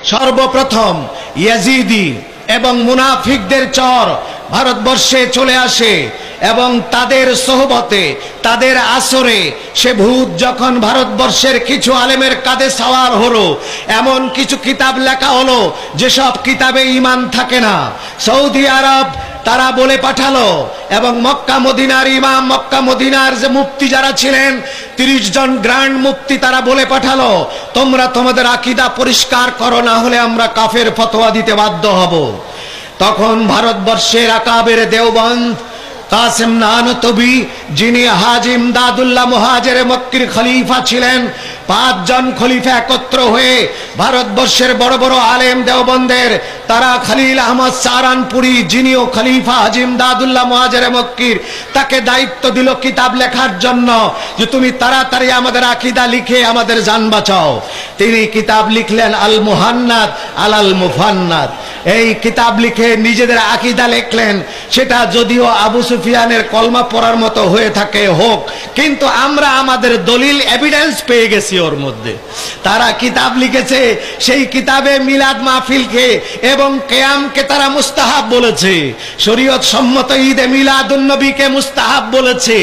সর্বপ্রথম ইয়াজিদি এবং মুনাফিকদের চর ভারতবর্ষে চলে আসে এবং তাদের সোহবতে তাদের আসরে সে ভূত যখন ভারতবর্ষের কিছু আলেমের কাঁধে সওয়ার হলো, এমন কিছু কিতাব লেখা হলো যেসব কিতাবে ঈমান থাকে না। সৌদি আরব তারা বলে পাঠালো এবং মক্কা মদিনার ইমাম, মক্কা মদিনার যে মুফতি যারা ছিলেন 30 জন গ্র্যান্ড মুফতি, তারা বলে পাঠালো তোমরা তোমাদের আকীদা পরিষ্কার করো, না হলে আমরা কাফের ফতোয়া দিতে বাধ্য হব। তখন ভারতবর্ষের আকাবের দেওবন্দ কাসেম নানতবি, যিনি হাজী ইমদাদুল্লাহ মুহাজির মক্কির খলিফা ছিলেন, 5 জন খলিফা একত্র হয়ে ভারতবর্ষের বড় বড় আলেম দেওবন্দের, তারা খলিল আহমদ সারানপুরি, যিনিও খলিফা হাজী ইমদাদুল্লাহ মুহাজির মক্কির, তাকে দায়িত্ব দিল কিতাব লেখার জন্য যে তুমি তাড়াতাড়ি আমাদের আকীদা লিখে আমাদের জান বাঁচাও। তিনি কিতাব লিখলেন আল মুহান্নাদ আলাল মুফান্নাদ। এই কিতাব লিখে নিজেদের আকীদা লিখলেন। সেটা যদিও আবু সুফিয়ানের কলমা পড়ার মতো হয়ে থাকে হোক, কিন্তু আমরা আমাদের দলিল এভিডেন্স পেয়ে গেছি ওর মধ্যে। তারা কিতাব লিখেছে, সেই কিতাবে মিলাদ মাহফিলকে এবং কিয়ামকে তারা মুস্তাহাব বলেছে, শরীয়ত সম্মত ঈদে মিলাদুন নবীকে মুস্তাহাব বলেছে,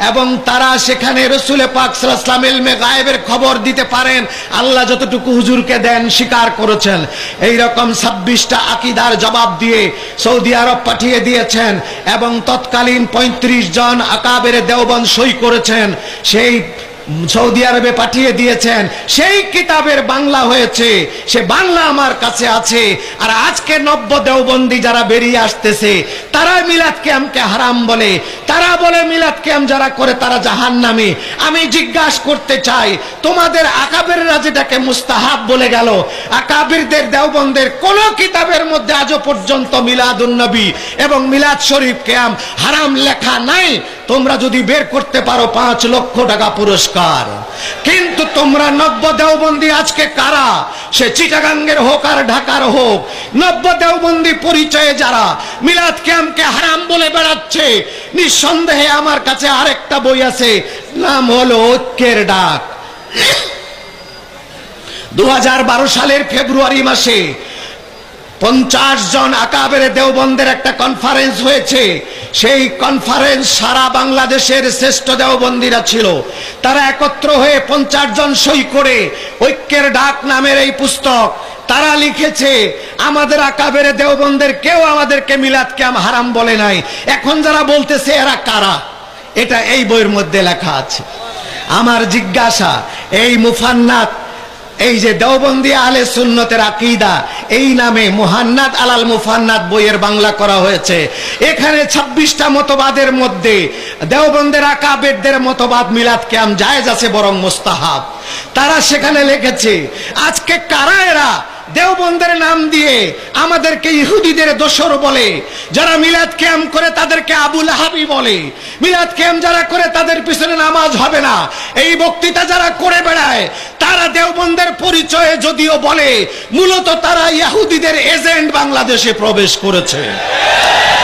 এবং তারা সেখানে রাসূল পাক সাল্লাল্লাহু আলাইহি ওয়াসাল্লাম ইলমে গায়েবের খবর দিতে পারেন, আল্লাহ যতটুকু হুজুরকে দেন স্বীকার করেছেন। এই রকম 26টা আকীদার জবাব দিয়ে সৌদি আরব পাঠিয়ে দিয়েছেন এবং তৎকালীন 35 জন আকাবের দেওবন্দ সই করেছেন, সেই সৌদি আরবে পাঠিয়ে দিয়েছেন। সেই কিতাবের বাংলা হয়েছে, সে বাংলা আমার কাছে আছে। আর আজকে নব্য দেওবন্দি যারা বেরিয়ে আসতেছে, তারা মিলাদ কিয়ামকে হারাম বলে, তারা বলে মিলাদ কিয়াম যারা করে তারা জাহান্নামী। আমি জিজ্ঞাসা করতে চাই, তোমাদের আকাবেররা যেটাকে মুস্তাহাব বলে গেল, আকাবিরদের দেওবন্দের কোন কিতাবের মধ্যে আজও পর্যন্ত মিলাদুন নবী এবং মিলাদ শরীফ কিয়াম হারাম লেখা নাই। তোমরা যদি বের করতে পারো 5 লক্ষ টাকা পুরস্কার। কিন্তু তোমরা নব্য দেওবন্দি আজকে কারা, সে চিটাগাঙ্গের হোক আর ঢাকার হোক, নব্য দেওবন্দি পরিচয়ে যারা মিলাদ কিয়ামকে হারাম বলে বেড়াচ্ছে, নিঃসন্দেহে আমার কাছে আরেকটা বই আছে, নাম হলো ঐক্যের ডাক। 2012 সালের ফেব্রুয়ারি মাসে 50 জন আকাবের দেওবন্দের একটা কনফারেন্স হয়েছে। সেই কনফারেন্স সারা বাংলাদেশের শ্রেষ্ঠ দেওবন্দিরা ছিল। তারা একত্র হয়ে 50 জন সই করে ঐক্যের ডাক নামের এই পুস্তক তারা লিখেছে, আমাদের আকাবের দেওবন্দের কেউ আমাদেরকে মিলাদ কিয়াম হারাম বলে নাই। এখন যারা বলতেছে এরা কারা, এটা এই বইয়ের মধ্যে লেখা আছে। আমার জিজ্ঞাসা, এই মুফান্নাদ, এই যে দেওবন্দি আহলে সুন্নতের আকীদা, এই নামে মুহান্নাদ আলাল মুফান্নাদ বইয়ের বাংলা করা হয়েছে। এখানে 26টা মতবাদের মধ্যে দেওবন্দের আকাবেরদের মতবাদ মিলাদ কিয়াম জায়েজ আছে, বরং মুস্তাহাব। তারা সেখানে লিখেছে, আজকে কারা এরা দেওবন্দের নাম দিয়ে আমাদেরকে ইহুদিদের দোসর বলে, যারা মিলাদ কিয়াম করে তাদেরকে আবু লাহাবি বলে, মিলাদ কিয়াম যারা করে তাদের পিছনে নামাজ হবে না, এই বক্তৃতা যারা করে বেড়ায়, তারা দেওবন্দের পরিচয়ে যদিও বলে, মূলত তারা ইহুদিদের এজেন্ট বাংলাদেশে প্রবেশ করেছে।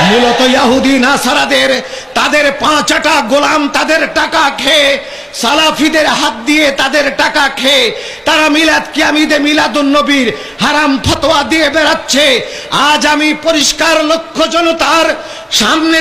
মূলত ইহুদি নাসারাদের, তাদের 5 আটা গোলাম, তাদের টাকা খেয়ে, সালাফিদের হাত দিয়ে তাদের টাকা খেয়ে তারা মিলাদ কিয়াম ঈদে মিলাদুন নবীর হারাম ফতোয়া দিয়ে বেড়াচ্ছে। আজ আমি পরিষ্কার লক্ষ্য জনতার সামনে